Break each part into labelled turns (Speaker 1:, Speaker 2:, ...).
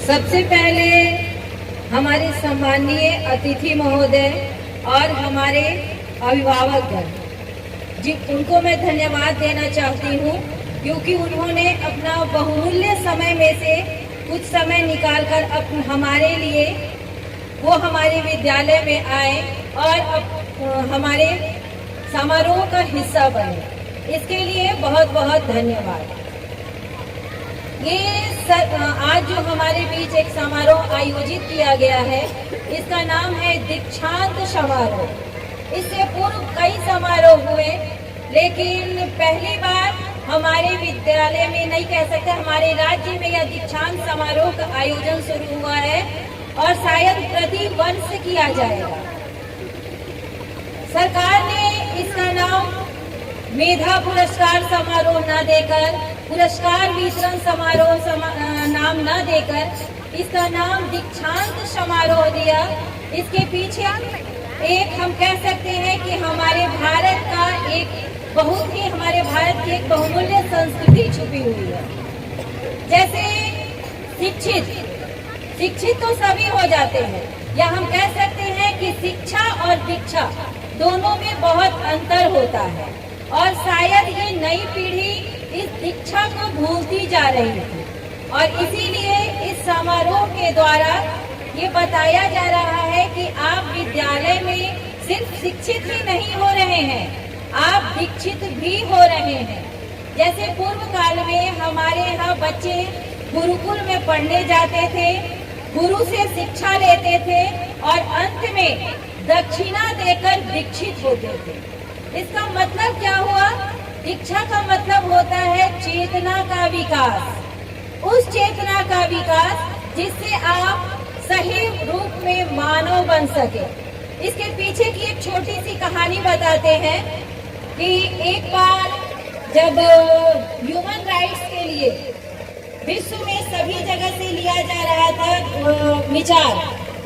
Speaker 1: सबसे पहले हमारे सम्माननीय अतिथि महोदय और हमारे अभिभावकगण जी, उनको मैं धन्यवाद देना चाहती हूँ, क्योंकि उन्होंने अपना बहुमूल्य समय में से कुछ समय निकालकर हमारे लिए वो हमारे विद्यालय में आए और हमारे समारोह का हिस्सा बने। इसके लिए बहुत बहुत धन्यवाद। आज जो हमारे बीच एक समारोह आयोजित किया गया है, इसका नाम है दीक्षांत समारोह। इससे पूर्व कई समारोह हुए, लेकिन पहली बार हमारे विद्यालय में, नहीं कह सकते हमारे राज्य में, यह दीक्षांत समारोह का आयोजन शुरू हुआ है और शायद प्रति वर्ष किया जाएगा। सरकार ने इसका नाम मेधा पुरस्कार समारोह न देकर, पुरस्कार वितरण समारोह नाम न देकर इसका नाम दीक्षांत समारोह दिया। इसके पीछे एक हम कह सकते हैं कि हमारे भारत का हमारे भारत की एक बहुमूल्य संस्कृति छुपी हुई है। जैसे शिक्षित तो सभी हो जाते हैं, या हम कह सकते हैं कि शिक्षा और दीक्षा दोनों में बहुत अंतर होता है, और शायद ये नई पीढ़ी इस दीक्षा को भूलती जा रही है। और इसीलिए इस समारोह के द्वारा ये बताया जा रहा है कि आप विद्यालय में सिर्फ शिक्षित ही नहीं हो रहे हैं, आप दीक्षित भी हो रहे हैं। जैसे पूर्व काल में हमारे यहाँ बच्चे गुरुकुल में पढ़ने जाते थे, गुरु से शिक्षा लेते थे और अंत में दक्षिणा देकर दीक्षित होते थे। इसका मतलब क्या हुआ? दीक्षा का मतलब होता है चेतना का विकास, उस चेतना का विकास जिससे आप सही रूप में मानव बन सके। इसके पीछे की एक छोटी सी कहानी बताते हैं कि एक बार जब ह्यूमन राइट्स के लिए विश्व में सभी जगह से लिया जा रहा था विचार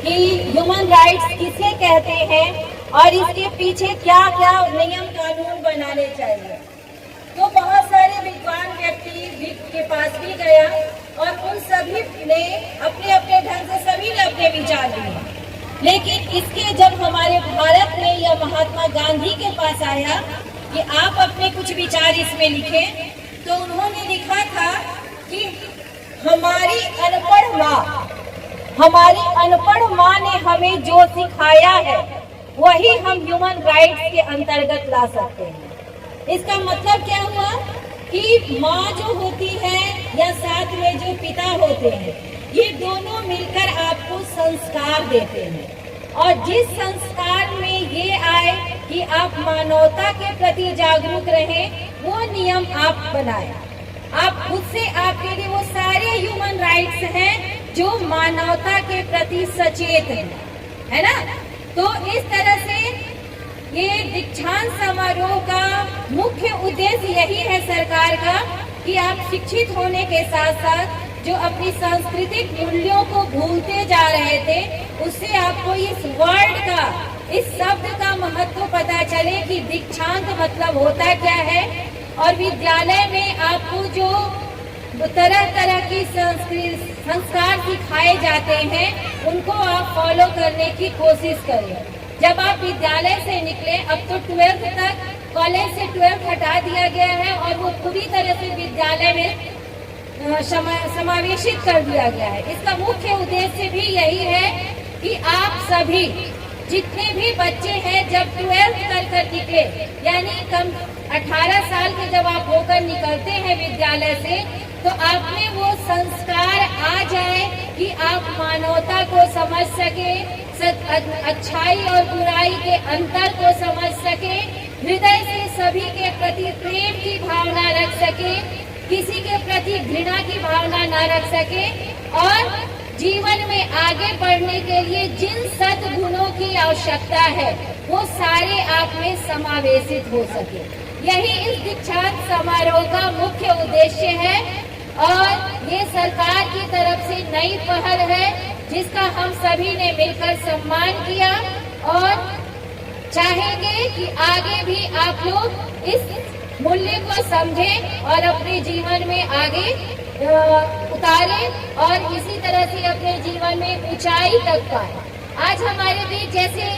Speaker 1: कि ह्यूमन राइट्स किसे कहते हैं और इसके पीछे क्या क्या नियम कानून बनाने चाहिए, तो बहुत सारे विद्वान व्यक्ति के पास भी गया और उन सभी ने अपने अपने ढंग से सभी ने अपने विचार दिए। लेकिन इसके जब हमारे भारत में या महात्मा गांधी के पास आया कि आप अपने कुछ विचार इसमें लिखें, तो उन्होंने लिखा था कि हमारी अनपढ़ माँ ने हमें जो सिखाया है वही हम ह्यूमन राइट्स के अंतर्गत ला सकते हैं। इसका मतलब क्या हुआ कि माँ जो होती है या साथ में जो पिता होते हैं, ये दोनों मिलकर आपको संस्कार देते हैं, और जिस संस्कार में ये आए कि आप मानवता के प्रति जागरूक रहें, वो नियम आप बनाएं। आप खुद से आपके लिए वो सारे ह्यूमन राइट्स हैं जो मानवता के प्रति सचेत है ना। तो इस तरह से ये दीक्षांत समारोह का मुख्य उद्देश्य यही है सरकार का कि आप शिक्षित होने के साथ साथ जो अपनी सांस्कृतिक मूल्यों को भूलते जा रहे थे, उससे आपको इस वर्ड का, इस शब्द का महत्व पता चले कि दीक्षांत मतलब होता क्या है। और विद्यालय में आपको जो तरह तरह की संस्कार सिखाए जाते हैं, उनको आप फॉलो करने की कोशिश करें। जब आप विद्यालय से निकले, अब तो 12th तक, कॉलेज से 12th हटा दिया गया है और वो पूरी तरह से विद्यालय में समावेशित कर दिया गया है। इसका मुख्य उद्देश्य भी यही है कि आप सभी जितने भी बच्चे हैं जब 12th कर निकले, यानी कम 18 साल के जब आप होकर निकलते हैं विद्यालय से, तो आप में वो संस्कार आ जाए कि आप मानवता को समझ सके, अच्छाई और बुराई के अंतर को समझ सके, हृदय से सभी के प्रति प्रेम की भावना रख सके, किसी के प्रति घृणा की भावना न रख सके, और जीवन में आगे बढ़ने के लिए जिन सद्गुणों की आवश्यकता है वो सारे आप में समावेशित हो सके। यही इस दीक्षांत समारोह का मुख्य उद्देश्य है, और ये सरकार की तरफ से नई पहल है जिसका हम सभी ने मिलकर सम्मान किया, और चाहेंगे कि आगे भी आप लोग इस मूल्य को समझें और अपने जीवन में आगे उतारें और इसी तरह से अपने जीवन में ऊंचाई तक पाए। आज हमारे बीच जैसे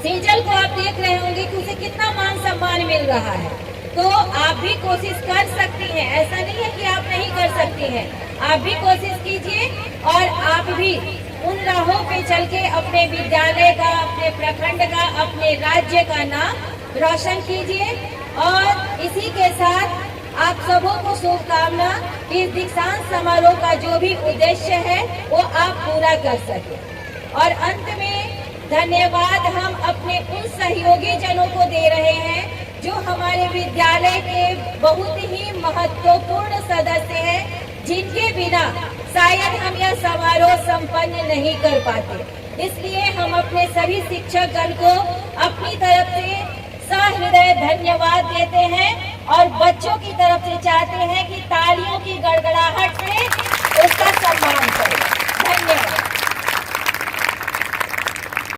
Speaker 1: सेजल को आप देख रहे होंगे कि उसे कितना मान सम्मान मिल रहा है, तो आप भी कोशिश कर सकती हैं। ऐसा नहीं है कि आप नहीं कर सकती हैं, आप भी कोशिश कीजिए और आप भी उन राहों पे चल के अपने विद्यालय का, अपने प्रखंड का, अपने राज्य का नाम रोशन कीजिए। और इसी के साथ आप सबों को शुभकामना कि इस दीक्षांत समारोह का जो भी उद्देश्य है वो आप पूरा कर सके। और अंत में धन्यवाद हम अपने उन सहयोगी जनों को दे रहे हैं जो हमारे विद्यालय के बहुत ही महत्वपूर्ण सदस्य हैं, जिनके बिना शायद हम यह समारोह संपन्न नहीं कर पाते। इसलिए हम अपने सभी शिक्षक गण को अपनी तरफ से सहृदय धन्यवाद देते हैं और बच्चों की तरफ से चाहते हैं कि तालियों की गड़गड़ाहट से उसका सम्मान करें।